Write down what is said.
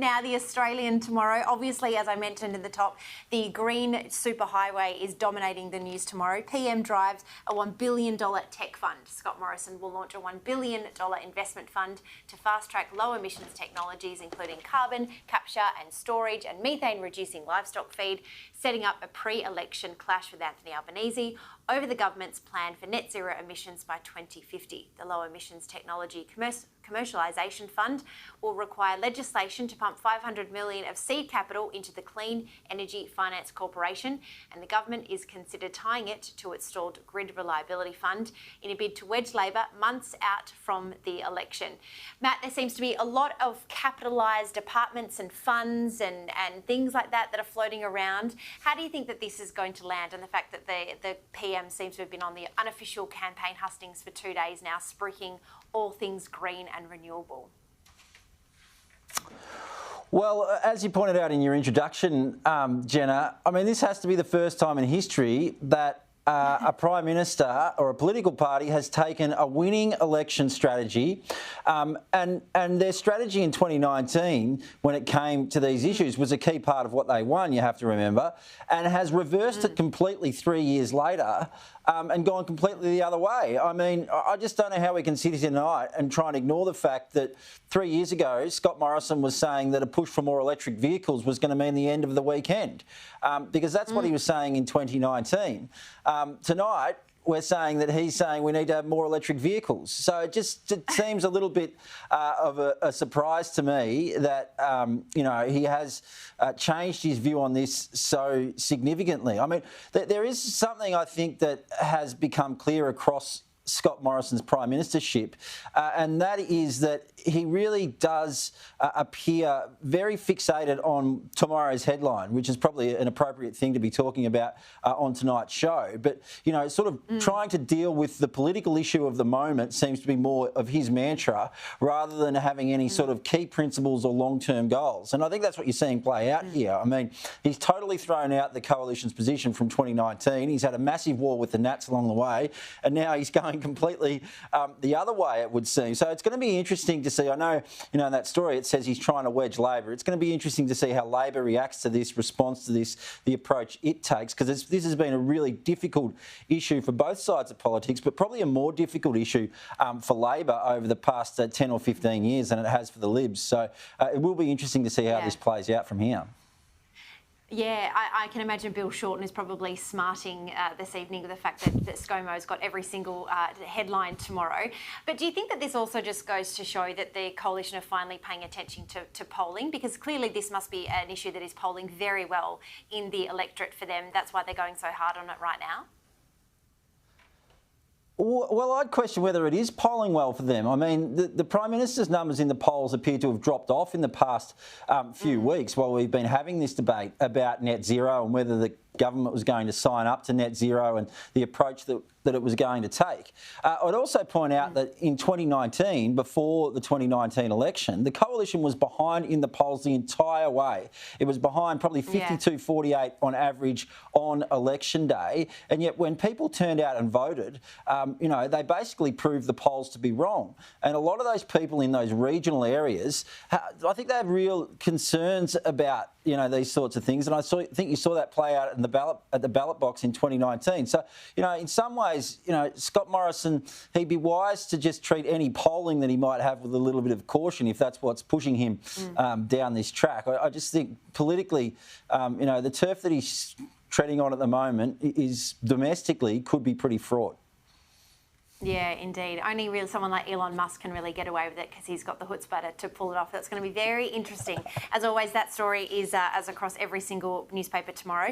now, the Australian tomorrow. Obviously, as I mentioned in the top, the green superhighway is dominating the news tomorrow. PM drives a $1 billion tech fund. Scott Morrison will launch a $1 billion investment fund to fast-track low emissions technologies, including carbon capture and storage and methane-reducing livestock feed, setting up a pre-election clash with Anthony Albanese over the government's plan for net zero emissions by 2050. The Low Emissions Technology Commercialisation Fund will require legislation to pump $500 million of seed capital into the Clean Energy Finance Corporation, and the government is considered tying it to its stalled Grid Reliability Fund in a bid to wedge Labor months out from the election. Matt, there seems to be a lot of capitalised departments and funds and things like that are floating around. How do you think that this is going to land, and the fact that the PM seems to have been on the unofficial campaign hustings for 2 days now, spruiking all things green and renewable? Well, as you pointed out in your introduction, Jenna, I mean, this has to be the first time in history that a Prime Minister or a political party has taken a winning election strategy and their strategy in 2019 when it came to these issues was a key part of what they won, you have to remember, and has reversed it completely 3 years later and gone completely the other way. I mean, I just don't know how we can sit here tonight and try and ignore the fact that 3 years ago, Scott Morrison was saying that a push for more electric vehicles was going to mean the end of the weekend, because that's what he was saying in 2019. Tonight, we're saying that he's saying we need to have more electric vehicles. So it seems a little bit of a surprise to me that, he has changed his view on this so significantly. I mean, there is something I think that has become clear across Scott Morrison's Prime Ministership, and that is that he really does appear very fixated on tomorrow's headline, which is probably an appropriate thing to be talking about on tonight's show. But, sort of trying to deal with the political issue of the moment seems to be more of his mantra rather than having any sort of key principles or long-term goals. And I think that's what you're seeing play out here. I mean, he's totally thrown out the coalition's position from 2019. He's had a massive war with the Nats along the way, and now he's going completely the other way, it would seem. So it's going to be interesting to see. I know, in that story it says he's trying to wedge Labor. It's going to be interesting to see how Labor reacts to this, responds to this, the approach it takes, because this has been a really difficult issue for both sides of politics, but probably a more difficult issue for Labor over the past 10 or 15 years than it has for the Libs. So it will be interesting to see how this plays out from here. Yeah, I can imagine Bill Shorten is probably smarting this evening with the fact that ScoMo's got every single headline tomorrow. But do you think that this also just goes to show that the coalition are finally paying attention to polling? Because clearly this must be an issue that is polling very well in the electorate for them. That's why they're going so hard on it right now. Well, I'd question whether it is polling well for them. I mean, the Prime Minister's numbers in the polls appear to have dropped off in the past few weeks while we've been having this debate about net zero and whether the government was going to sign up to net zero and the approach that it was going to take. I'd also point out that in 2019, before the 2019 election, the coalition was behind in the polls the entire way. It was behind probably 52-48 on average on election day. And yet when people turned out and voted, they basically proved the polls to be wrong. And a lot of those people in those regional areas, I think they have real concerns about these sorts of things. And I think you saw that play out at the ballot box in 2019. So, in some ways, Scott Morrison, he'd be wise to just treat any polling that he might have with a little bit of caution if that's what's pushing him down this track. I just think politically, the turf that he's treading on at the moment is domestically could be pretty fraught. Yeah, indeed. Only really someone like Elon Musk can really get away with it because he's got the chutzpah to pull it off. That's going to be very interesting. As always, that story is as across every single newspaper tomorrow.